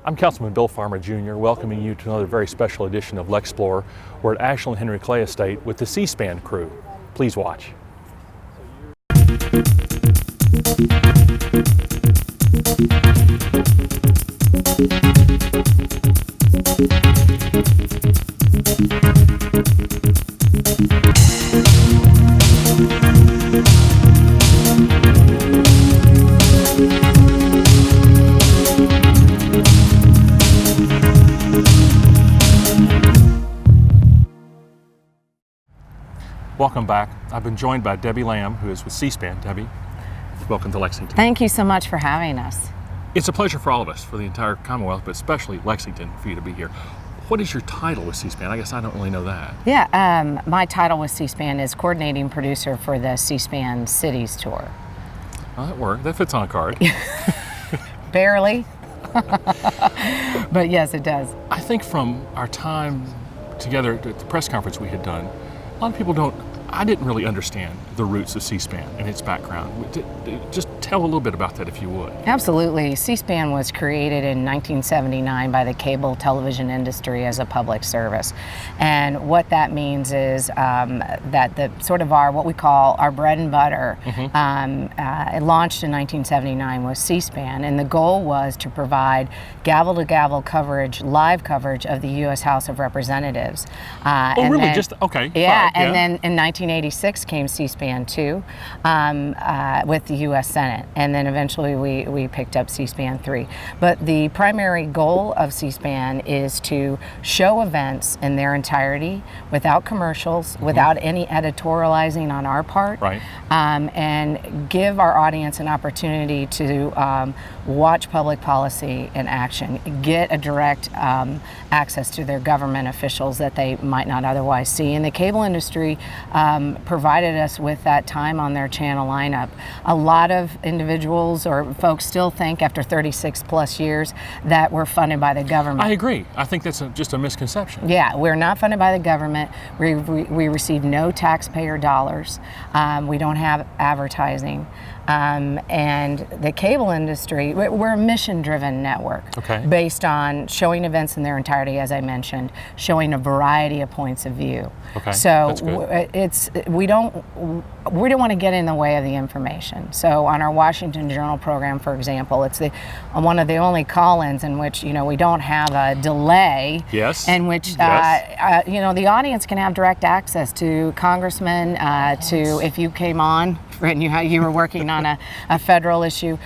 I'm Councilman Bill Farmer Jr., welcoming you to another very special edition of LEXPLORE. We're at Ashland Henry Clay Estate with the CSPAN crew. Please watch. Welcome back. I've been joined by Debbie Lamb, who is with C-SPAN. Debbie, welcome to Lexington. Thank you so much for having us. It's a pleasure for all of us, for the entire Commonwealth, but especially Lexington, for you to be here. What is your title with C-SPAN? I guess I don't really know that. Yeah, my title with C-SPAN is Coordinating Producer for the C-SPAN Cities Tour. Well, that worked. That fits on a card. Barely, but yes, it does. I think from our time together at the press conference we had done, a lot of people I didn't really understand the roots of C-SPAN and its background. Just tell a little bit about that if you would. Absolutely. C-SPAN was created in 1979 by the cable television industry as a public service. And what that means is that the sort of what we call our bread and butter, it launched in 1979 was C-SPAN, and the goal was to provide gavel-to-gavel coverage, live coverage of the U.S. House of Representatives. Okay. Yeah, fine, and then in 1986 came C-SPAN 2 with the U.S. Senate, and then eventually we picked up C-SPAN 3. But the primary goal of C-SPAN is to show events in their entirety without commercials, without any editorializing on our part, right. And give our audience an opportunity to watch public policy in action, get a direct access to their government officials that they might not otherwise see. And the cable industry provided us with that time on their channel lineup. A lot of individuals or folks still think after 36 plus years that we're funded by the government. I agree. I think that's just a misconception. Yeah, we're not funded by the government. We receive no taxpayer dollars. We don't have advertising. And the cable industry, we're a mission-driven network, based on showing events in their entirety, as I mentioned, showing a variety of points of view. Okay. So we don't want to get in the way of the information. So on our Washington Journal program, for example, it's one of the only call-ins in which we don't have a delay. Yes. In which the audience can have direct access to congressmen, to if you came on and you were working on a federal issue,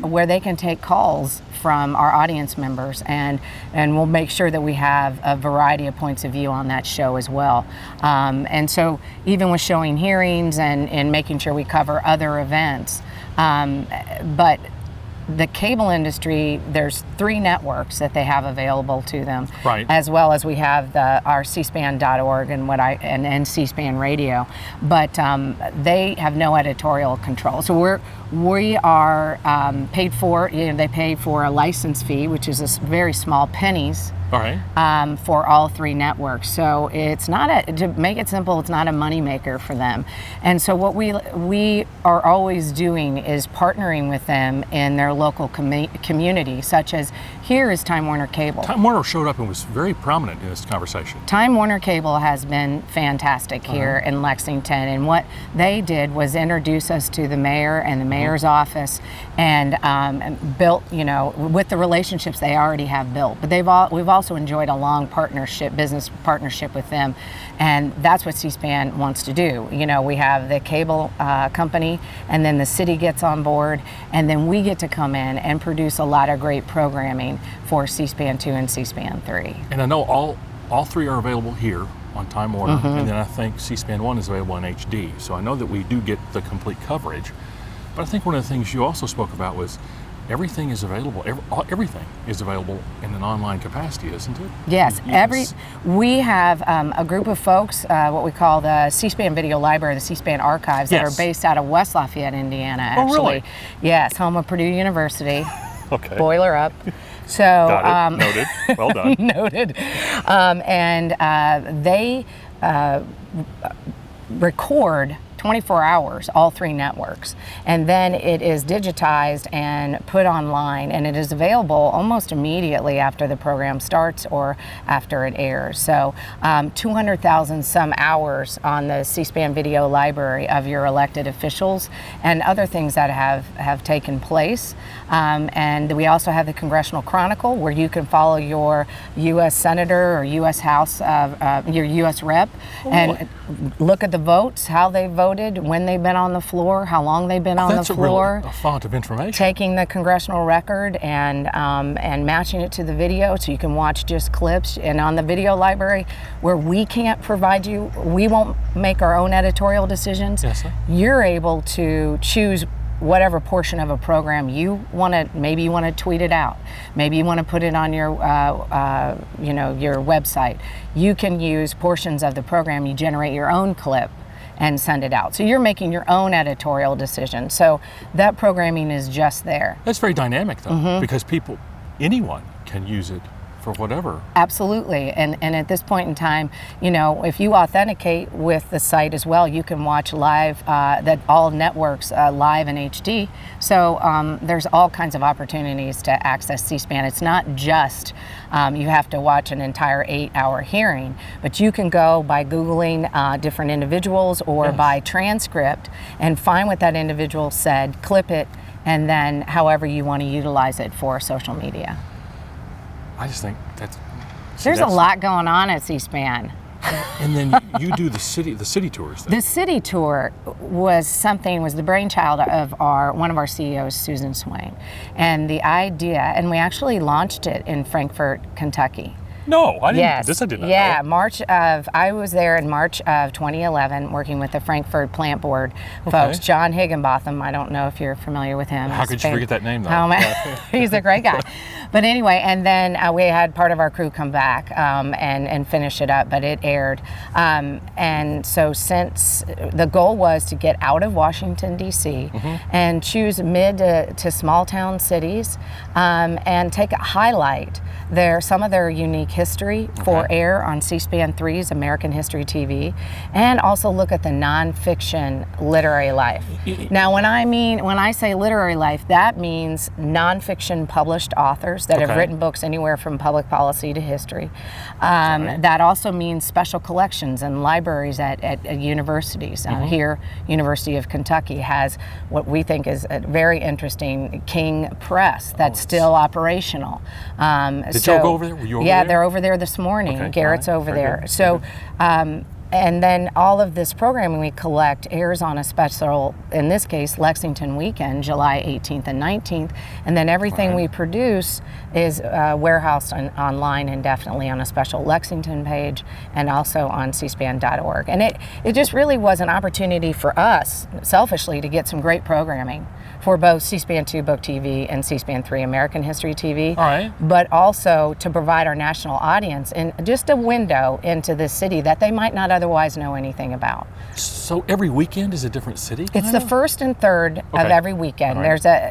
where they can take calls from our audience members, and we'll make sure that we have a variety of points of view on that show as well. And so even with showing hearings and making sure we cover other events, but the cable industry, there's 3 networks that they have available to them, right. As well as we have our cspan.org and C-SPAN radio, but they have no editorial control. So we are paid for. They pay for a license fee, which is a very small pennies. All right. For all 3 networks. So it's not to make it simple, it's not a moneymaker for them. And so what we are always doing is partnering with them in their local community, such as here is Time Warner Cable. Time Warner showed up and was very prominent in this conversation. Time Warner Cable has been fantastic here in Lexington, and what they did was introduce us to the mayor and the mayor's office, and built, with the relationships they already have built. But we've also enjoyed a long business partnership with them, and that's what C-SPAN wants to do. We have the cable company, and then the city gets on board, and then we get to come in and produce a lot of great programming for C-SPAN 2 and C-SPAN 3. And I know all 3 are available here on Time Warner, and then I think C-SPAN 1 is available in HD. So I know that we do get the complete coverage, but I think one of the things you also spoke about was everything is available. Everything is available in an online capacity, isn't it? Yes. We have a group of folks, what we call the C-SPAN Video Library, the C-SPAN Archives, that are based out of West Lafayette, Indiana. Actually. Oh, really? Yes, home of Purdue University. Okay. Boiler up. So got it. Noted. Well done. Noted. And they record 24 hours, all 3 networks. And then it is digitized and put online, and it is available almost immediately after the program starts or after it airs. So 200,000 some hours on the C-SPAN video library of your elected officials and other things that have taken place. And we also have the Congressional Chronicle, where you can follow your U.S. Senator or U.S. House, your U.S. Rep, and look at the votes, how they voted, when they've been on the floor, how long they've been on the floor. That's a font of information. Taking the congressional record and matching it to the video, so you can watch just clips. And on the video library, where we can't provide you, we won't make our own editorial decisions. Yes, sir. You're able to choose whatever portion of a program you want to. Maybe you want to tweet it out. Maybe you want to put it on your, your website. You can use portions of the program. You generate your own clip and send it out. So you're making your own editorial decision. So that programming is just there. That's very dynamic, though, because anyone can use it for whatever. Absolutely. And at this point in time, if you authenticate with the site as well, you can watch live, that all networks live in HD. So there's all kinds of opportunities to access C-SPAN. It's not just you have to watch an entire 8-hour hearing, but you can go by Googling different individuals or by transcript and find what that individual said, clip it, and then however you want to utilize it for social media. I just think there's a lot going on at C-SPAN. And then you do the city tours. Then. The city tour was the brainchild of one of our CEOs, Susan Swain, and the idea, and we actually launched it in Frankfort, Kentucky. No, I didn't. Yes. This I did not Yeah, know. I was there in March of 2011 working with the Frankfurt Plant Board folks. John Higginbotham, I don't know if you're familiar with him. How could you forget that name, though? He's a great guy. But anyway, and then we had part of our crew come back and finish it up, but it aired. And so since the goal was to get out of Washington, D.C. And choose mid to small town cities and highlight some of their unique history for air on C-SPAN 3's American History TV, and also look at the nonfiction literary life. Now, when I say literary life, that means nonfiction published authors that have written books anywhere from public policy to history. That also means special collections and libraries at universities. Here, University of Kentucky has what we think is a very interesting King Press that's still operational. Did y'all go over there? Were you over there? Yeah, they're over there this morning. Garrett's over there. So, and then all of this programming we collect airs on a special, in this case, Lexington weekend, July 18th and 19th. And then everything we produce is warehoused online indefinitely on a special Lexington page and also on cspan.org. And it just really was an opportunity for us, selfishly, to get some great programming for both C-SPAN 2 Book TV and C-SPAN 3 American History TV, but also to provide our national audience in just a window into this city that they might not otherwise know anything about. So every weekend is a different city? It's the first and third of every weekend.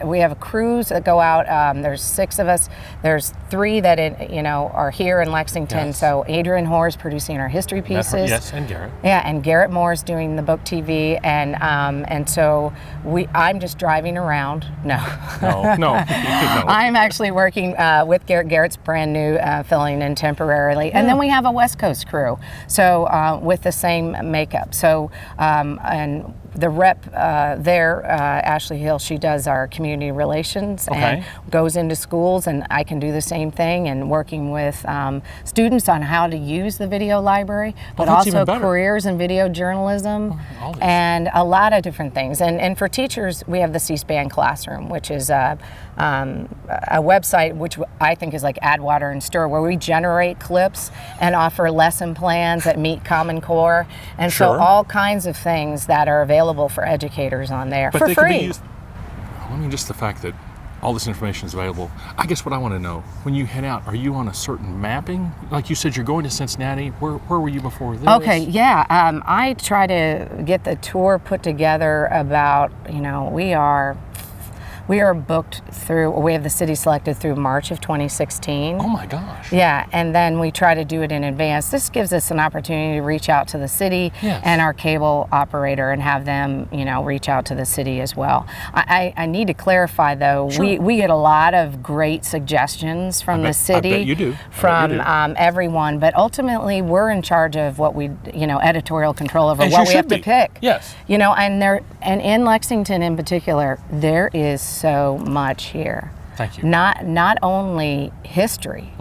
We have a cruise that go out. There's 6 of us. There's 3 that are here in Lexington. So Adrian Hoare is producing our history pieces. Yes, and Garrett. Yeah, and Garrett Moore is doing the book TV, and so I'm just driving around. No. I'm actually working with Garrett. Garrett's brand new, filling in temporarily, and then we have a West Coast crew. So with the same makeup. So and the rep there, Ashley Hill, she does our community relations and goes into schools, and I can do the same thing, and working with students on how to use the video library, but also careers in video journalism and a lot of different things. And for teachers, we have the C-SPAN Classroom, which is a website which I think is like Add Water and Stir, where we generate clips and offer lesson plans that meet Common Core, and so all kinds of things that are available for educators on there for free. Just the fact that all this information is available. I guess what I want to know, when you head out, are you on a certain mapping? Like you said, you're going to Cincinnati. Where were you before this? Okay, yeah. I try to get the tour put together about, We are booked through, we have the city selected through March of 2016. Oh my gosh. Yeah, and then we try to do it in advance. This gives us an opportunity to reach out to the city and our cable operator and have them, reach out to the city as well. I need to clarify though, we get a lot of great suggestions from the city. I bet you do. From everyone, but ultimately we're in charge of what we, editorial control over what we have to pick. Yes. And in Lexington in particular, there is so much here. Thank you. Not only history,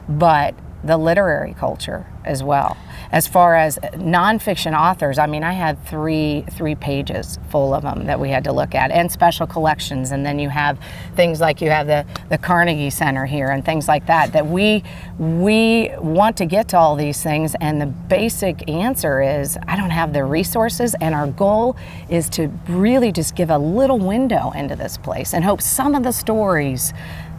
but the literary culture as well. As far as nonfiction authors, I had three pages full of them that we had to look at, and special collections. And then you have things like you have the Carnegie Center here and things like that. That we want to get to all these things, and the basic answer is I don't have the resources. And our goal is to really just give a little window into this place and hope some of the stories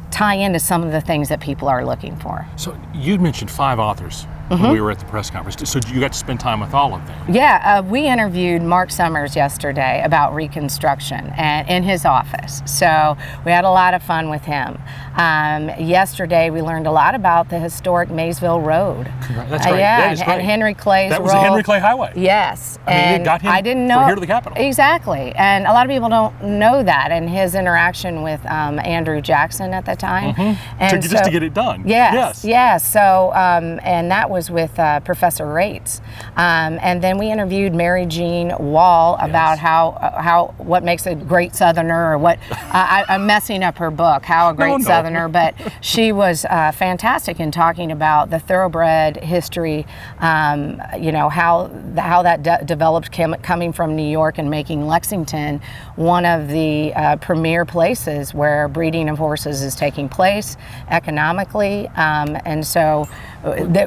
tie into some of the things that people are looking for. So you'd mentioned 5 authors when we were at the press conference. So you got to spend time with all of them. Yeah, we interviewed Mark Summers yesterday about Reconstruction and in his office. So we had a lot of fun with him. Yesterday we learned a lot about the historic Maysville Road. That's great. That is great. And Henry Clay's That was the Henry Clay Highway. Yes. It got him I didn't know here to the Capitol. Exactly. And a lot of people don't know that, and his interaction with Andrew Jackson at the time. And just to get it done. Yes. So, and that was with Professor Rates. And then we interviewed Mary Jean Wall about how what makes a great Southerner, or what, I'm messing up her book, How a Great Southerner, but she was fantastic in talking about the thoroughbred history, how that developed coming from New York and making Lexington one of the premier places where breeding of horses is taking place economically. And so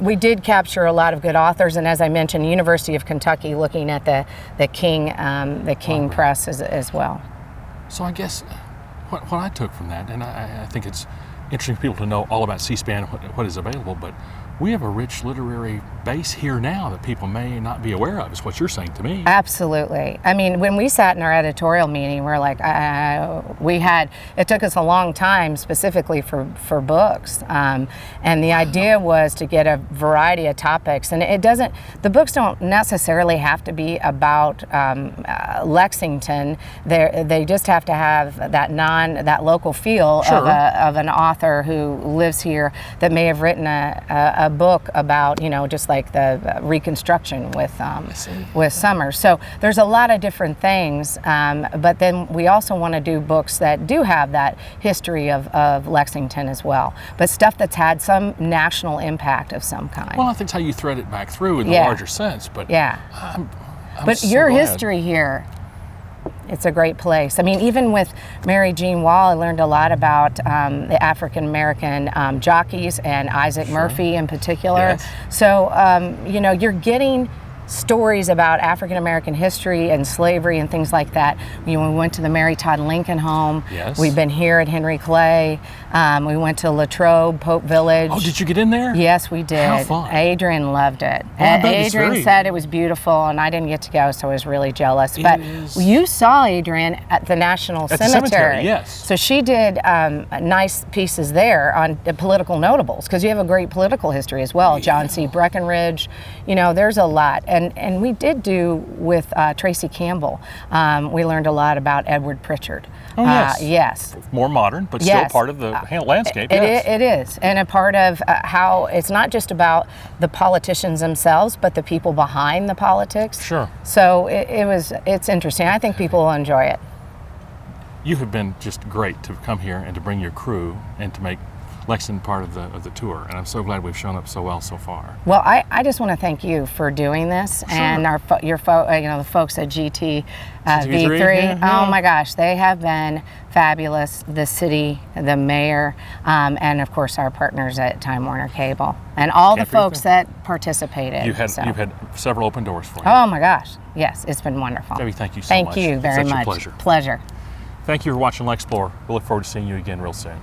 we did capture a lot of good authors, and as I mentioned, University of Kentucky looking at the King Press as well. So I guess what I took from that, and I think it's interesting for people to know all about C-SPAN, what is available, but we have a rich literary base here now that people may not be aware of, is what you're saying to me. Absolutely. When we sat in our editorial meeting, we're like, it took us a long time specifically for books. And the idea was to get a variety of topics. And the books don't necessarily have to be about Lexington. They just have to have that local feel of an author who lives here that may have written a book about, just like the Reconstruction with Summers. So there's a lot of different things, but then we also want to do books that do have that history of Lexington as well, but stuff that's had some national impact of some kind. Well, I think that's how you thread it back through in the larger sense, but I'm but so your glad. History here, it's a great place. Youven with Mary Jean Wall, I learned a lot about the African American jockeys and Isaac Murphy in particular. Yes. So, you're getting stories about African American history and slavery and things like that. We went to the Mary Todd Lincoln home. Yes. We've been here at Henry Clay. We went to Latrobe, Pope Village. Oh, did you get in there? Yes, we did. How fun. Adrian loved it. Adrian said it was beautiful, and I didn't get to go, so I was really jealous. But is. you saw Adrian at the National At Cemetery. the cemetery, yes. So she did nice pieces there on the political notables, because you have a great political history as well. John C. Breckinridge, there's a lot. And we did do with Tracy Campbell. We learned a lot about Edward Pritchard. Oh, yes. Yes. More modern, but still part of the landscape. It is. And a part of how it's not just about the politicians themselves, but the people behind the politics. Sure. So it's interesting. I think people will enjoy it. You have been just great to come here and to bring your crew and to make Lexington part of the tour, and I'm so glad we've shown up so well so far. Well, I just want to thank you for doing this, and the folks at GT V3. Oh my gosh, they have been fabulous. The city, the mayor, and of course our partners at Time Warner Cable, and all the folks that participated. You've had several open doors for you. Oh my gosh, yes, it's been wonderful. Debbie, thank you so much. Thank you very much. Such a pleasure. Pleasure. Thank you for watching LEXPLORE. We look forward to seeing you again real soon.